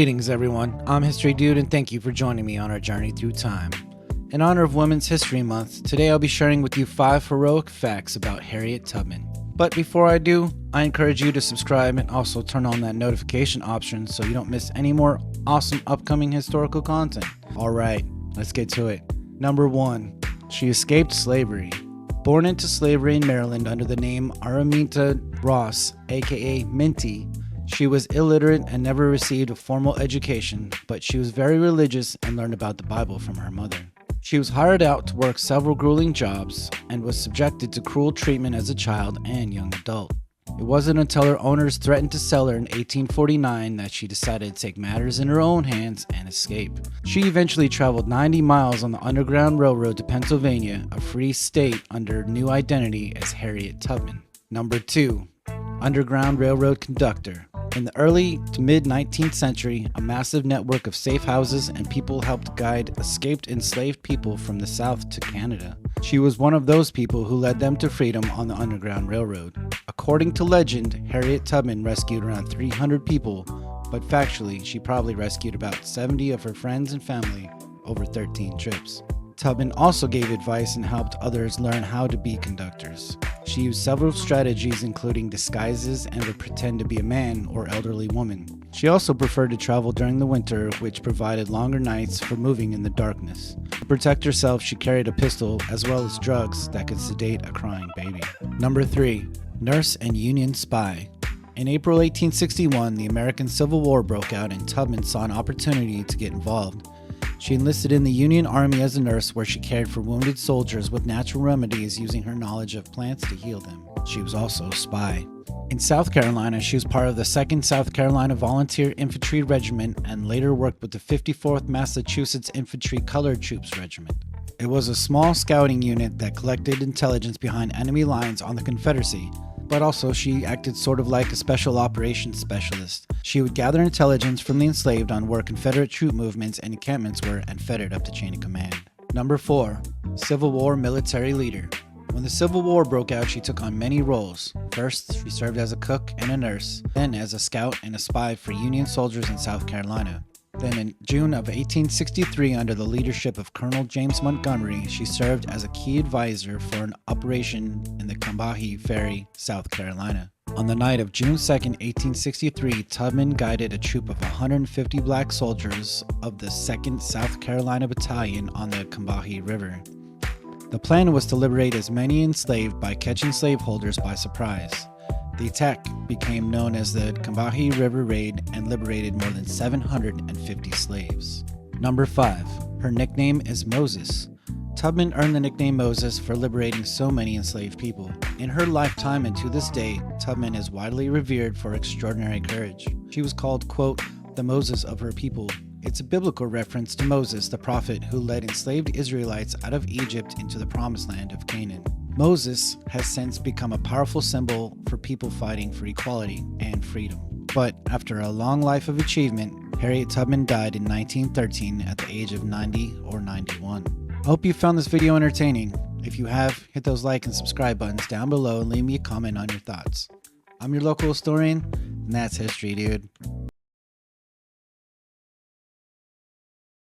Greetings everyone, I'm History Dude and thank you for joining me on our journey through time. In honor of Women's History Month, today I'll be sharing with you 5 heroic facts about Harriet Tubman. But before I do, I encourage you to subscribe and also turn on that notification option so you don't miss any more awesome upcoming historical content. Alright, let's get to it. Number 1. She escaped slavery. Born into slavery in Maryland under the name Araminta Ross, aka Minty, she was illiterate and never received a formal education, but she was very religious and learned about the Bible from her mother. She was hired out to work several grueling jobs and was subjected to cruel treatment as a child and young adult. It wasn't until her owners threatened to sell her in 1849 that she decided to take matters in her own hands and escape. She eventually traveled 90 miles on the Underground Railroad to Pennsylvania, a free state under new identity as Harriet Tubman. Number 2. Underground Railroad conductor. In the early to mid-19th century, a massive network of safe houses and people helped guide escaped enslaved people from the South to Canada. She was one of those people who led them to freedom on the Underground Railroad. According to legend, Harriet Tubman rescued around 300 people, but factually, she probably rescued about 70 of her friends and family over 13 trips. Tubman also gave advice and helped others learn how to be conductors. She used several strategies including disguises and would pretend to be a man or elderly woman. She also preferred to travel during the winter, which provided longer nights for moving in the darkness. To protect herself, she carried a pistol as well as drugs that could sedate a crying baby. Number 3. Nurse and Union spy. In April 1861, the American Civil War broke out and Tubman saw an opportunity to get involved. She enlisted in the Union Army as a nurse where she cared for wounded soldiers with natural remedies using her knowledge of plants to heal them. She was also a spy. In South Carolina, she was part of the 2nd South Carolina Volunteer Infantry Regiment and later worked with the 54th Massachusetts Infantry Colored Troops Regiment. It was a small scouting unit that collected intelligence behind enemy lines on the Confederacy, but also she acted sort of like a special operations specialist. She would gather intelligence from the enslaved on where Confederate troop movements and encampments were and fed it up the chain of command. Number 4. Civil War military leader. When the Civil War broke out, she took on many roles. First, she served as a cook and a nurse, then as a scout and a spy for Union soldiers in South Carolina. Then in June of 1863, under the leadership of Colonel James Montgomery, she served as a key advisor for an operation in the Combahee Ferry, South Carolina. On the night of June 2, 1863, Tubman guided a troop of 150 black soldiers of the 2nd South Carolina Battalion on the Combahee River. The plan was to liberate as many enslaved by catching slaveholders by surprise. The attack became known as the Combahee River Raid and liberated more than 750 slaves. Number 5. Her nickname is Moses. Tubman earned the nickname Moses for liberating so many enslaved people. In her lifetime and to this day, Tubman is widely revered for extraordinary courage. She was called, quote, the Moses of her people. It's a biblical reference to Moses, the prophet who led enslaved Israelites out of Egypt into the promised land of Canaan. Moses has since become a powerful symbol for people fighting for equality and freedom. But after a long life of achievement, Harriet Tubman died in 1913 at the age of 90 or 91. I hope you found this video entertaining. If you have, hit those like and subscribe buttons down below and leave me a comment on your thoughts. I'm your local historian, and that's History Dude.